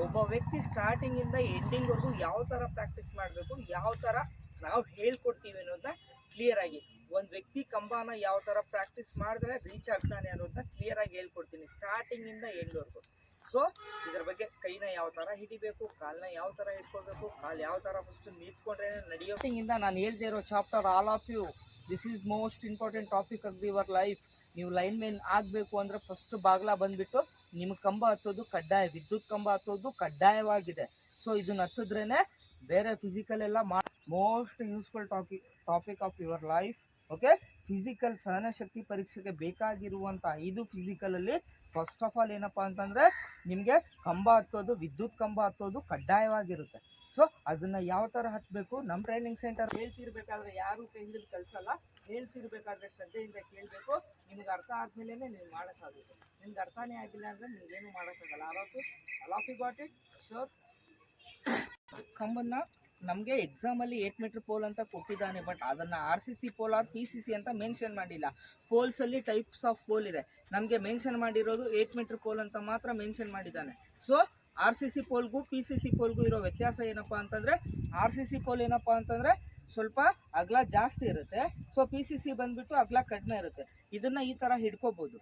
ಒಬ್ಬ ವ್ಯಕ್ತಿ ಸ್ಟಾರ್ಟಿಂಗಿಂದ ಎಂಡಿಂಗ್ವರೆಗೂ ಯಾವ ಥರ ಪ್ರಾಕ್ಟೀಸ್ ಮಾಡಬೇಕು, ಯಾವ ಥರ ನಾವು ಹೇಳ್ಕೊಡ್ತೀವಿ ಅನ್ನೋದನ್ನ ಕ್ಲಿಯರ್ ಆಗಿ, ಒಂದು ವ್ಯಕ್ತಿ ಕಂಬನ ಯಾವ ಥರ ಪ್ರಾಕ್ಟೀಸ್ ಮಾಡಿದ್ರೆ ರೀಚ್ ಆಗ್ತಾನೆ ಅನ್ನೋದನ್ನ ಕ್ಲಿಯರ್ ಆಗಿ ಹೇಳ್ಕೊಡ್ತೀನಿ ಸ್ಟಾರ್ಟಿಂಗಿಂದ ಎಂಡ್ವರೆಗೂ. ಸೊ ಇದ್ರ ಬಗ್ಗೆ ಕೈನ ಯಾವ ಥರ ಹಿಡಿಬೇಕು, ಕಾಲನ್ನ ಯಾವ ಥರ ಹಿಡ್ಕೊಳ್ಬೇಕು, ಕಾಲು ಯಾವ ಥರ ಫಸ್ಟ್ ನಿಂತ್ಕೊಂಡ್ರೆ ನಡೆಯೋಟಿಂಗಿಂದ ನಾನು ಹೇಳ್ದೇ ಇರೋ chapter all of you, this is most important topic of your life. ನೀವು ಲೈನ್ ಮ್ಯಾನ್ ಆಗಬೇಕು ಅಂದರೆ ಫಸ್ಟ್ ಬಾಗ್ಲ ಬಂದುಬಿಟ್ಟು ನಿಮ್ಗೆ ಕಂಬ ಹತ್ತೋದು ಕಡ್ಡಾಯ, ವಿದ್ಯುತ್ ಕಂಬ ಹತ್ತೋದು ಕಡ್ಡಾಯವಾಗಿದೆ. ಸೊ ಇದನ್ನ ಹತ್ತಿದ್ರೇ ಬೇರೆ ಫಿಸಿಕಲ್ ಎಲ್ಲ most useful topic of your life. Okay, physical ಸಹನಶಕ್ತಿ ಪರೀಕ್ಷೆಗೆ ಬೇಕಾಗಿರುವಂಥ 5 ಫಿಸಿಕಲಲ್ಲಿ ಫಸ್ಟ್ ಆಫ್ ಆಲ್ ಏನಪ್ಪ ಅಂತಂದರೆ ನಿಮಗೆ ಕಂಬ ಹತ್ತೋದು, ವಿದ್ಯುತ್ ಕಂಬ ಹತ್ತೋದು ಕಡ್ಡಾಯವಾಗಿರುತ್ತೆ. ಸೊ ಅದನ್ನು ಯಾವ ಥರ ಹತ್ತಬೇಕು, ನಮ್ಮ ಟ್ರೈನಿಂಗ್ ಸೆಂಟರ್ ಹೇಳ್ತಿರ್ಬೇಕಾದ್ರೆ ಯಾರು ಕೈಯಲ್ಲಿ ಕಲಿಸಲ್ಲ, ಹೇಳ್ತಿರ್ಬೇಕಾದ್ರೆ ಶ್ರದ್ಧೆಯಿಂದ ಕೇಳಬೇಕು. ನಿಮ್ಗೆ ಅರ್ಥ ಆದಮೇಲೆ ನೀವು ಮಾಡೋಕ್ಕಾಗುತ್ತೆ. ನಿಮ್ಗೆ ಅರ್ಥನೇ ಆಗಿಲ್ಲ ಅಂದರೆ ನಿಮ್ಗೇನು ಮಾಡೋಕ್ಕಾಗಲ್ಲ. ಅಲಾಫಿ ಗಾಟ್ ಇಟ್ ಶೋರ್. ಕಂಬನ್ನ ನಮಗೆ ಎಕ್ಸಾಮಲ್ಲಿ 8 ಮೀಟ್ರ್ ಪೋಲ್ ಅಂತ ಕೊಟ್ಟಿದ್ದಾನೆ, ಬಟ್ ಅದನ್ನು RCC ಪೋಲ್ ಆರ್ PCC ಅಂತ ಮೆನ್ಷನ್ ಮಾಡಿಲ್ಲ. ಪೋಲ್ಸಲ್ಲಿ ಟೈಪ್ಸ್ ಆಫ್ ಪೋಲ್ ಇದೆ, ನಮಗೆ ಮೆನ್ಷನ್ ಮಾಡಿರೋದು 8 ಮೀಟ್ರ್ ಪೋಲ್ ಅಂತ ಮಾತ್ರ ಮೆನ್ಷನ್ ಮಾಡಿದ್ದಾನೆ. ಸೊ RCC ಪೋಲ್ಗೂ PCC ಪೋಲ್ಗೂ ಇರೋ ವ್ಯತ್ಯಾಸ ಏನಪ್ಪ ಅಂತಂದರೆ, RCC ಪೋಲ್ ಏನಪ್ಪ ಅಂತಂದರೆ ಸ್ವಲ್ಪ ಅಗಲ ಜಾಸ್ತಿ ಇರುತ್ತೆ, ಸೊ PCC ಬಂದುಬಿಟ್ಟು ಅಗಲ ಕಡಿಮೆ ಇರುತ್ತೆ. ಇದನ್ನು ಈ ಥರ ಹಿಡ್ಕೋಬೋದು,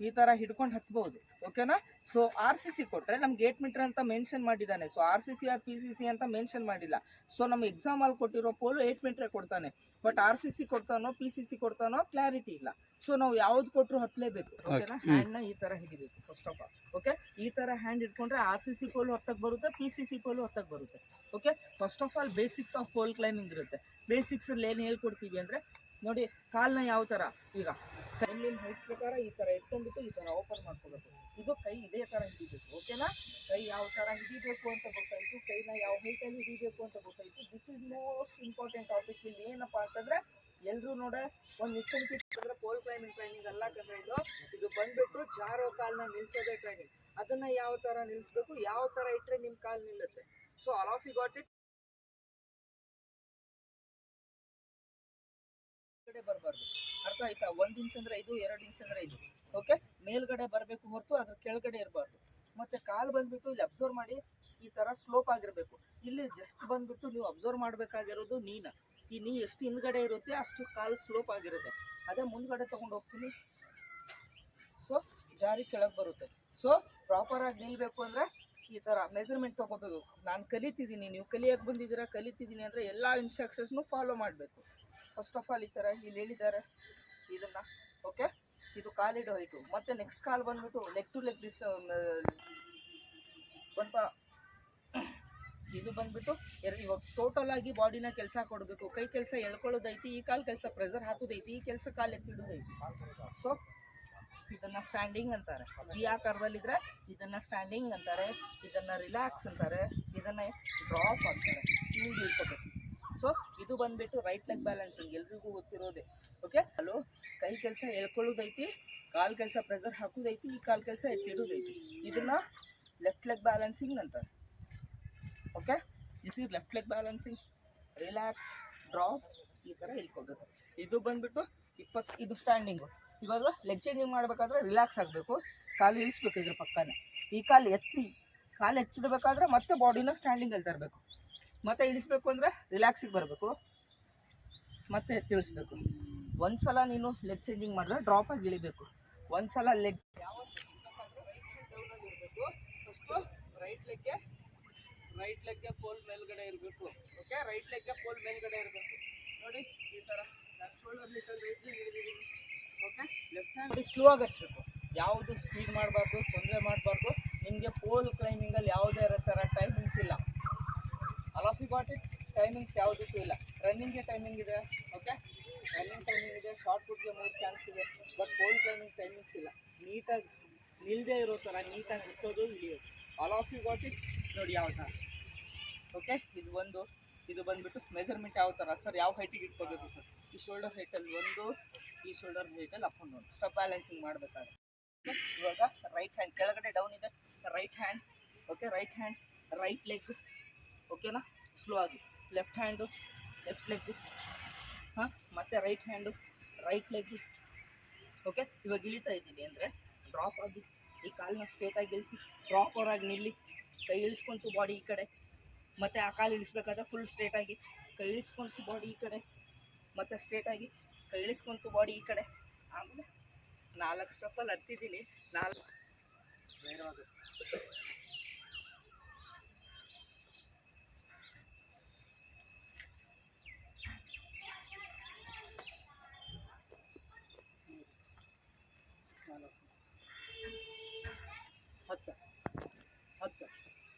ಈ ಥರ ಹಿಡ್ಕೊಂಡು ಹತ್ಬೋದು. ಓಕೆನಾ? ಸೊ RCC ಕೊಟ್ಟರೆ ನಮ್ಗೆ 8 ಮೀಟ್ರ್ ಅಂತ ಮೆನ್ಷನ್ ಮಾಡಿದ್ದಾನೆ. ಸೊ RCC ಆರ್ PCC ಅಂತ ಮೆನ್ಷನ್ ಮಾಡಿಲ್ಲ. ಸೊ ನಮ್ಮ ಎಕ್ಸಾಮಲ್ಲಿ ಕೊಟ್ಟಿರೋ ಪೋಲು 8 ಮೀಟ್ರೇ ಕೊಡ್ತಾನೆ, ಬಟ್ RCC ಕೊಡ್ತಾನೋ PCC ಕೊಡ್ತಾನೋ ಕ್ಲಾರಿಟಿ ಇಲ್ಲ. ಸೊ ನಾವು ಯಾವ್ದು ಕೊಟ್ಟರು ಹತ್ತಲೇಬೇಕು. ಓಕೆನಾ? ಹ್ಯಾಂಡ್ನ ಈ ಥರ ಹಿಡಿಬೇಕು ಫಸ್ಟ್ ಆಫ್ ಆಲ್. ಓಕೆ, ಈ ಥರ ಹ್ಯಾಂಡ್ ಇಟ್ಕೊಂಡ್ರೆ RCC ಪೋಲು ಹತ್ತಕ್ಕೆ ಬರುತ್ತೆ, PCC ಪೋಲು ಹತ್ತಕ್ಕೆ ಬರುತ್ತೆ. Okay, first of all basics of pole climbing ಇರುತ್ತೆ. ಬೇಸಿಕ್ಸಲ್ಲಿ ಏನು ಹೇಳ್ಕೊಡ್ತೀವಿ ಅಂದರೆ ನೋಡಿ, ಕಾಲನ್ನ ಯಾವ ಥರ, ಈಗ ಕೈಲಿನ ಹೈಟ್ ಪ್ರಕಾರ ಈ ಥರ ಇಟ್ಕೊಂಡ್ಬಿಟ್ಟು ಈ ಥರ ಓಪನ್ ಮಾಡ್ಕೋಬೇಕು. ಇದು ಕೈ ಇದೇ ಥರ ಹಿಡಿಬೇಕು. ಓಕೆನಾ? ಕೈ ಯಾವ ಥರ ಹಿಡಿಬೇಕು ಅಂತ ಗೊತ್ತಾಯಿತು, ಕೈನ ಯಾವ ಹೈಟಲ್ಲಿ ಹಿಡಿಬೇಕು ಅಂತ ಗೊತ್ತಾಯಿತು. This is most important topic. ಇಲ್ಲಿ ಏನಪ್ಪ ಅಂತಂದರೆ ಎಲ್ಲರೂ ನೋಡ ಒಂದು ನಿತ್ಕೊಂಡ್ರೆ ಪೋಲ್ ಕ್ಲೈಂಬಿಂಗ್ ಟ್ರೈನಿಂಗ್ ಅಲ್ಲ ಕಂಡ್ರೆ ಇದು ಬಂದುಬಿಟ್ಟು ಜಾರೋ ಕಾಲನ್ನ ನಿಲ್ಲಿಸೋದೇ ಟ್ರೈನಿಂಗ್. ಅದನ್ನು ಯಾವ ಥರ ನಿಲ್ಲಿಸ್ಬೇಕು, ಯಾವ ಥರ ಇಟ್ಟರೆ ನಿಮ್ಮ ಕಾಲು ನಿಲ್ಲುತ್ತೆ. So all of you got it. ಬರಬಾರ್ದು, ಅರ್ಥ ಆಯ್ತಾ? 1 ಇಂಚ್ ಅಂದರೆ 5, 2 ಇಂಚ್ ಅಂದರೆ 5. ಓಕೆ, ಮೇಲ್ಗಡೆ ಬರಬೇಕು ಹೊರತು ಅದ್ರ ಕೆಳಗಡೆ ಇರಬಾರ್ದು. ಮತ್ತು ಕಾಲು ಬಂದುಬಿಟ್ಟು ಇಲ್ಲಿ ಅಬ್ಸರ್ವ್ ಮಾಡಿ, ಈ ಥರ ಸ್ಲೋಪ್ ಆಗಿರಬೇಕು. ಇಲ್ಲಿ ಜಸ್ಟ್ ಬಂದುಬಿಟ್ಟು ನೀವು ಅಬ್ಸರ್ವ್ ಮಾಡಬೇಕಾಗಿರೋದು ನೀನ, ಈ ನೀ ಎಷ್ಟು ಹಿಂದ್ಗಡೆ ಇರುತ್ತೆ ಅಷ್ಟು ಕಾಲು ಸ್ಲೋಪ್ ಆಗಿರುತ್ತೆ. ಅದೇ ಮುಂದ್ಗಡೆ ತೊಗೊಂಡು ಹೋಗ್ತೀನಿ, ಸೊ ಜಾರಿ ಕೆಳಗೆ ಬರುತ್ತೆ. ಸೊ ಪ್ರಾಪರಾಗಿ ನಿಲ್ಲಬೇಕು ಅಂದರೆ ಈ ಥರ ಮೆಜರ್ಮೆಂಟ್ ತೊಗೋಬೇಕು. ನಾನು ಕಲಿತಿದ್ದೀನಿ, ನೀವು ಕಲಿಯೋಕ್ಕೆ ಬಂದಿದ್ದೀರಾ, ಕಲಿತಿದ್ದೀನಿ ಅಂದರೆ ಎಲ್ಲ ಇನ್ಸ್ಟ್ರಕ್ಷನ್ಸ್ನು ಫಾಲೋ ಮಾಡಬೇಕು. ಫಸ್ಟ್ ಆಫ್ ಆಲ್ ಈ ಥರ ಇಲ್ಲಿ ಹೇಳಿದ್ದಾರೆ ಇದನ್ನು. ಓಕೆ, ಇದು ಕಾಲಿಡೋ ಹೈಟು. ಮತ್ತು ನೆಕ್ಸ್ಟ್ ಕಾಲ್ ಬಂದುಬಿಟ್ಟು ಲೆಗ್ ಟು ಲೆಗ್ ಬಂತ. ಇದು ಬಂದುಬಿಟ್ಟು ಇವಾಗ ಟೋಟಲ್ ಆಗಿ ಬಾಡಿನ ಕೆಲಸ ಕೊಡಬೇಕು. ಕೈ ಕೆಲಸ ಎಳ್ಕೊಳ್ಳೋದೈತಿ, ಈ ಕಾಲು ಕೆಲಸ ಪ್ರೆಷರ್ ಹಾಕೋದೈತಿ, ಈ ಕೆಲಸ ಕಾಲು ಎತ್ತಿಡೋದೈತಿ. ಸೊ ಇದನ್ನು ಸ್ಟ್ಯಾಂಡಿಂಗ್ ಅಂತಾರೆ. ಈ ಆಕಾರದಲ್ಲಿದ್ದರೆ ಇದನ್ನು ಸ್ಟ್ಯಾಂಡಿಂಗ್ ಅಂತಾರೆ, ಇದನ್ನು ರಿಲ್ಯಾಕ್ಸ್ ಅಂತಾರೆ, ಇದನ್ನು ಡ್ರಾಪ್ ಅಂತಾರೆ. ಹಿಂಗೆ ಇಟ್ಕೋಬೇಕು. ಸೊ ಇದು ಬಂದುಬಿಟ್ಟು ರೈಟ್ ಲೆಗ್ ಬ್ಯಾಲೆನ್ಸಿಂಗ್, ಎಲ್ರಿಗೂ ಗೊತ್ತಿರೋದೆ. ಓಕೆ, ಅಲ್ಲೋ ಕೈ ಕೆಲಸ ಎಳ್ಕೊಳ್ಳೋದೈತಿ, ಕಾಲು ಕೆಲಸ ಪ್ರೆಷರ್ ಹಾಕೋದೈತಿ, ಈ ಕಾಲು ಕೆಲಸ ಎತ್ತಿಡೋದೈತಿ. ಇದನ್ನು ಲೆಫ್ಟ್ ಲೆಗ್ ಬ್ಯಾಲೆನ್ಸಿಂಗ್ ಅಂತಾರೆ. Okay, this is left leg balancing. Relax, drop, ಈ ಥರ ಇಳ್ಕೋಬೇಕು. ಇದು ಬಂದುಬಿಟ್ಟು ಇದು ಸ್ಟ್ಯಾಂಡಿಂಗು. ಇವಾಗ ಲೆಗ್ ಚೇಂಜಿಂಗ್ ಮಾಡಬೇಕಾದ್ರೆ ರಿಲ್ಯಾಕ್ಸ್ ಆಗಬೇಕು, ಕಾಲು ಇಳಿಸ್ಬೇಕು ಇದ್ರ ಪಕ್ಕನೇ. ಈ ಕಾಲು ಎತ್ತಿಡಬೇಕಾದ್ರೆ ಮತ್ತೆ ಬಾಡಿನ ಸ್ಟ್ಯಾಂಡಿಂಗಲ್ಲಿ ತರಬೇಕು. ಮತ್ತೆ ಇಳಿಸ್ಬೇಕು ಅಂದರೆ ರಿಲ್ಯಾಕ್ಸಿಗೆ ಬರಬೇಕು, ಮತ್ತೆ ಎತ್ತಿಳಿಸ್ಬೇಕು. ಒಂದು ಸಲ ನೀನು ಲೆಗ್ ಚೇಂಜಿಂಗ್ ಮಾಡಿದ್ರೆ ಡ್ರಾಪಾಗಿ ಇಳಿಬೇಕು. ಒಂದು ಸಲ ಲೆಗ್ ಯಾವತ್ತು ಡೌನಲ್ಲಿ ಇರಬೇಕು. ಫಸ್ಟು ರೈಟ್ ಲೆಗ್ಗೆ ಪೋಲ್ ಮೇಲ್ಗಡೆ ಇರಬೇಕು. ಓಕೆ, ರೈಟ್ ಲೆಗ್ಗೆ ಪೋಲ್ ಮೇಲ್ಗಡೆ ಇರಬೇಕು. ನೋಡಿ ಈ ಥರ ನಾನು ಶೋಲ್ಡರ್ ಲಿಟಲ್ ರೈಟ್ ಲೆಗ್ ಹಿಡಿದಿದ್ದೀನಿ. ಓಕೆ, ಲೆಫ್ಟ್ ಹ್ಯಾಂಡ್ ಸ್ಲೋ ಆಗಬೇಕು, ಯಾವುದು ಸ್ಪೀಡ್ ಮಾಡಬಾರ್ದು, ತೊಂದರೆ ಮಾಡಬಾರ್ದು. ನಿಮಗೆ ಪೋಲ್ ಕ್ಲೈಂಬಿಂಗಲ್ಲಿ ಯಾವುದೇ ಥರ ಟೈಮಿಂಗ್ಸ್ ಇಲ್ಲ. All of you got it. Timings ಯಾವುದಕ್ಕೂ ಇಲ್ಲ. ರನ್ನಿಂಗ್ಗೆ ಟೈಮಿಂಗ್ ಇದೆ. ಓಕೆ, ರನ್ನಿಂಗ್ ಟೈಮಿಂಗ್ ಇದೆ, ಶಾರ್ಟ್ ಪುಟ್ಗೆ 3 ಚಾನ್ಸ್ ಇದೆ, ಬಟ್ ಪೋಲ್ ಕ್ಲೈಂಬಿಂಗ್ ಟೈಮಿಂಗ್ಸ್ ಇಲ್ಲ. ನೀಟಾಗಿ ನಿಲ್ಲದೆ ಇರೋ ಥರ ನೀಟಾಗಿ ನಿಂತೋದು, ಇಳಿಯೋದು. All of you got it. ನೋಡಿ ಯಾವ ಥರ. ಓಕೆ, ಇದು ಬಂದುಬಿಟ್ಟು ಮೆಜರ್ಮೆಂಟ್ ಯಾವ ಥರ ಸರ್, ಯಾವ ಹೈಟಿಗೆ ಇಟ್ಕೋಬೇಕು ಸರ್, ಈ ಶೋಲ್ಡರ್ ಹೈಟಲ್ಲಿ ಒಂದು, ಈ ಶೋಲ್ಡರ್ ಹೈಟಲ್ಲಿ up and down step balancing ಮಾಡಬೇಕಾದ್ರೆ. ಇವಾಗ ರೈಟ್ ಹ್ಯಾಂಡ್ ಕೆಳಗಡೆ ಡೌನ್ ಇದೆ, right hand. Okay, right hand, right leg. ಓಕೆನಾ? ಸ್ಲೋ ಆಗಿ ಲೆಫ್ಟ್ ಹ್ಯಾಂಡು, ಲೆಫ್ಟ್ ಲೆಗ್ಗು, ಹಾಂ, ಮತ್ತು right hand, right leg. Okay, ಇವಾಗ ಇಳಿತಾ ಇದ್ದೀನಿ ಅಂದರೆ ಡ್ರಾಪ್ ಆಗಿ ಈ ಕಾಲನ್ನ ಸ್ಟ್ರೇಟಾಗಿ ಇಳಿಸಿ ಪ್ರಾಪರಾಗಿ ನಿಲ್ಲಿ. ಕೈ ಇಳಿಸ್ಕೊಂತು ಬಾಡಿ ಈ ಕಡೆ, ಮತ್ತು ಆ ಕಾಲು ಇಳಿಸ್ಬೇಕಾದ್ರೆ ಫುಲ್ ಸ್ಟ್ರೇಟಾಗಿ ಕೈ ಇಳಿಸ್ಕೊಂತು ಬಾಡಿ ಈ ಕಡೆ, ಮತ್ತು ಸ್ಟ್ರೇಟಾಗಿ ಕೈ ಇಳಿಸ್ಕೊಂತು ಬಾಡಿ ಈ ಕಡೆ. ಆಮೇಲೆ 4 ಸ್ಟೆಪ್ಪಲ್ಲಿ ಹತ್ತಿದ್ದೀನಿ. 4 ನೇರವಾಗಿ ಹತ್ತು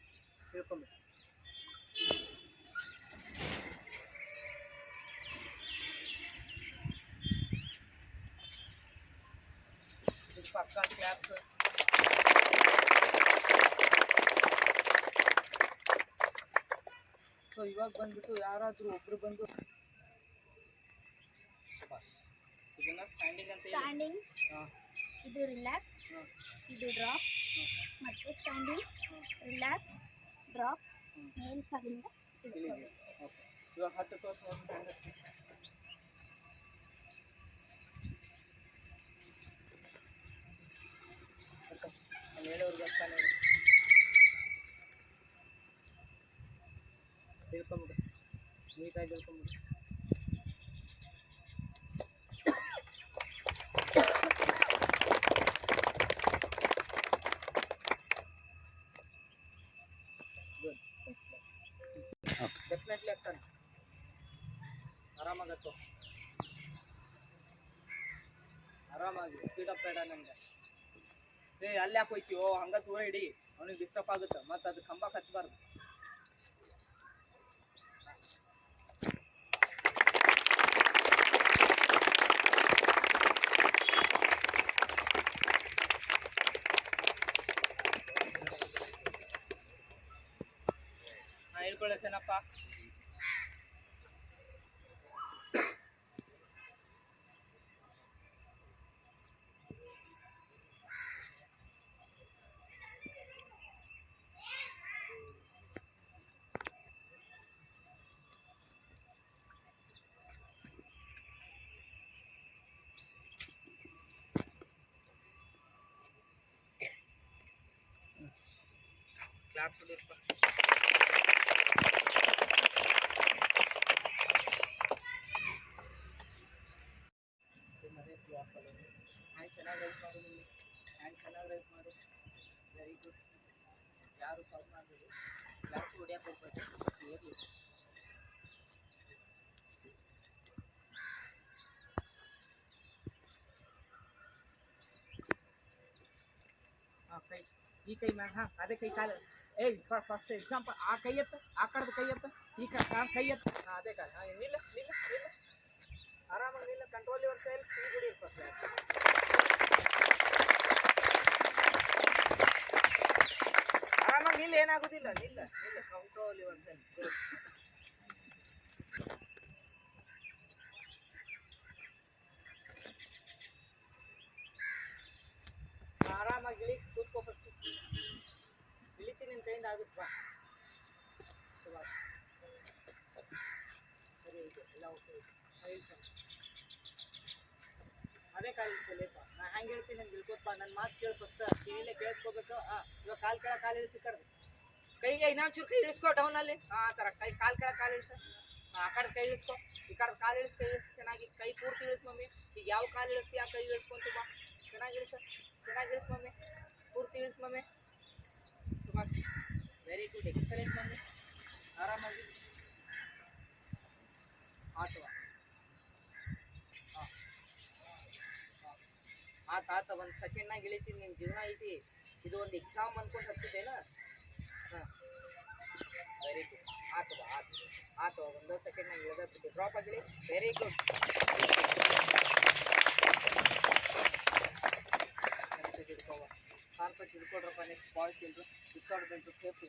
ತಿಳ್ಕೊಂಬಿಡಿ. ಇದು ಪಕ್ಕ ಕ್ಲಾಪ್ಸ್. ಸೊ ಇವಾಗ ಬಂದ್ಬಿಟ್ಟು ಯಾರಾದರೂ ಒಬ್ರು ಬಂದು ಇದನ್ನ ಸ್ಟ್ಯಾಂಡಿಂಗ್ ಅಂತ ಹೇಳಿ. ಸ್ಟ್ಯಾಂಡಿಂಗ್, ಇದು ರಿಲ್ಯಾಕ್ಸ್, ಇದು ಡ್ರಾಪ್, ಮತ್ತೆ ಸ್ಟ್ಯಾಂಡಿಂಗ್, ರಿಲ್ಯಾಕ್ಸ್, ಡ್ರಾಪ್, ಮೇಲ್ ಸಗಿಂದ ಇವಾಗ 10 ತೋರಿಸ್ ಹೇಳೋರ್ಗೆ ಅರ್ಥ ನೋಡಿ. ತಿಳ್ಕೊಂಬಿಡು, ನೀಟಾಗಿ ತಿಳ್ಕೊಂಬಿಡು. ಡೆಫಿನೆಟ್ಲಿ ಆಗ್ತಾನೆ. ಆರಾಮಾಗತ್ತು, ಆರಾಮಾಗಿ ಸ್ಪೀಡಪ್ ಬೇಡ ನನಗೆ. ಅಲ್ಲಿ ಯಾಕೆ ಹೋಯ್ತೀವೋ ಹಂಗೆ ದೂರ ಇಡಿ, ಅವನಿಗೆ ಡಿಸ್ಟರ್ಬ್ ಆಗುತ್ತೆ, ಮತ್ತು ಅದು ಕಂಬ ಹತ್ತಬಾರ್ದು. ಹೇಳ್ಕೊಳ್ಳೇನಪ್ಪ. ಕ್ಲಾಪ್ ಹೊಡಿಯಪ್ಪ. ಹ್ಯಾಂಡ್ ಚೆನ್ನಾಗಿ ರೈಸ್ ಮಾಡು, ಹ್ಯಾಂಡ್ ಚೆನ್ನಾಗಿ ರೈಸ್ ಮಾಡು. Very good. ಯಾರು ಸಾಲ್ವ್ ಮಾಡಬೇಡಿ, ಕ್ಲಾಸ್ ಹೊಡಿಯೋಕೆ ಹೋಗ್ಬೇಕು ಇರಲಿ. ಹಾಂ ಕೈ, ಈ ಕೈ ಮ್ಯಾಗ, ಹಾಂ ಅದೇ ಕೈ ಕಾಲು. ಫಸ್ಟ್ ಎಕ್ಸಾಂಪಲ್ ಆ ಕೈ ಎತ್ತ, ಆ ಕಡೆದು ಕೈ ಎತ್ತ, ಈ ಕೈ ಎತ್ತ, ಅದೇ ಕಾಲು. ನಿಲ್ಲ ನಿಲ್ಲ ನಿಲ್ಲ, ಆರಾಮಾಗಿ ನಿಲ್ಲ. Control your self. ಈ ಗುಡಿ ಇರ್ಬೇಕು. ಆರಾಮಾಗಿ ನಿಲ್ಲ, ಏನಾಗೋದಿಲ್ಲ. ನಿಲ್ಲ ನಿಲ್ಲ, ಕಂಟ್ರೋಲ್ ಯುವರ್ ಸೆಲ್ಫ್. ಆರಾಮಾಗಿ ಇಳಿ, ಕೂತ್ಕೋ. ಫಸ್ಟ್ ಇಳಿತೀನಿ, ನಿನ್ನ ಕೈಯಿಂದ ಆಗುತ್ತೆ ಬಾ. ಸರಿ ಇದೆ, ಎಲ್ಲ ಓಕೆ. ಅದೇ ಕಾಲು ಇಳಿಸಲೇಪ್ಪ. ನಾನು ಹ್ಯಾಂಗೆ ಹೇಳ್ತೀನಿ ನಂಗೆ ತಿಳ್ಕೊಪ್ಪ. ನನ್ನ ಮಾತು ಕೇಳಿ ಫಸ್ಟ್, ಕಿವಿಲೇ ಕೇಳಿಸ್ಕೋಬೇಕು. ಇವಾಗ ಕಾಲು ಕೆಳಗೆ ಕಾಲು ಇಳಿಸಿ ಕಡ್ದು ಕೈಗೆ ಇನ್ನೊಂಚೂರು ಕೈ ಇಳಿಸ್ಕೊ ಡೌನಲ್ಲಿ. ಆ ಥರ ಕೈ ಕಾಲು ಕೆಳಗೆ ಕಾಲು ಇಳಿಸ. ಆ ಕಡೆ ಕೈ ಇಳಿಸ್ಕೊ, ಈ ಕಡೆ ಕಾಲು ಇಳಿಸಿ, ಕೈ ಇಳಿಸಿ ಚೆನ್ನಾಗಿ. ಕೈ ಪೂರ್ತಿ ಇಳಿಸ್ ಮಮ್ಮಿ. ಈಗ ಯಾವ ಕಾಲು ಇಳಿಸ್ತೀಯ ಆ ಕೈ ಇಳಿಸ್ಕೊಂತು ಬಾ. ಚೆನ್ನಾಗಿ ಇಳಿಸ, ಚೆನ್ನಾಗಿ ಇಳಿಸ್ ಮಮ್ಮಿ. ಪೂರ್ತಿ ಇಳಿಸ್ ಮಮ್ಮಿ. ಸುಮಾರು ವೆರಿ ಗುಡ್, ಎಕ್ಸಲೆಂಟ್ ಮಮ್ಮಿ. ಆರಾಮಾಗಿ ಆತವ. ಹಾಂ ಆತ ಒಂದು ಸೆಕೆಂಡ್ನಾಗ ಇಳಿತೀನಿ. ನಿನ್ನ ಜೀವನ ಐತಿ, ಇದು ಒಂದು ಎಕ್ಸಾಮ್ ಅಂದ್ಕೊಂಡು ಹತ್ತಿದ್ದೇನ. ಹಾಂ ವೆರಿ ಗುಡ್. ಆತವ ಒಂದು ಸೆಕೆಂಡ್ನಾಗ ಇಳಿದ ಡ್ರಾಪ್ ಆಗಲಿ. Very good. ಹಿಡ್ಕೋವ, ಕಾರ್ಪೆಟ್ ಹಿಡ್ಕೊಡ್ರಪ್ಪ. ನೆಕ್ಸ್ಟ್ ಬಾಯ್ಸ್ ಇಲ್ರು ಹಿಡ್ಕೊಡ್ಬೇಕು ಸೇಫ್ಟಿ.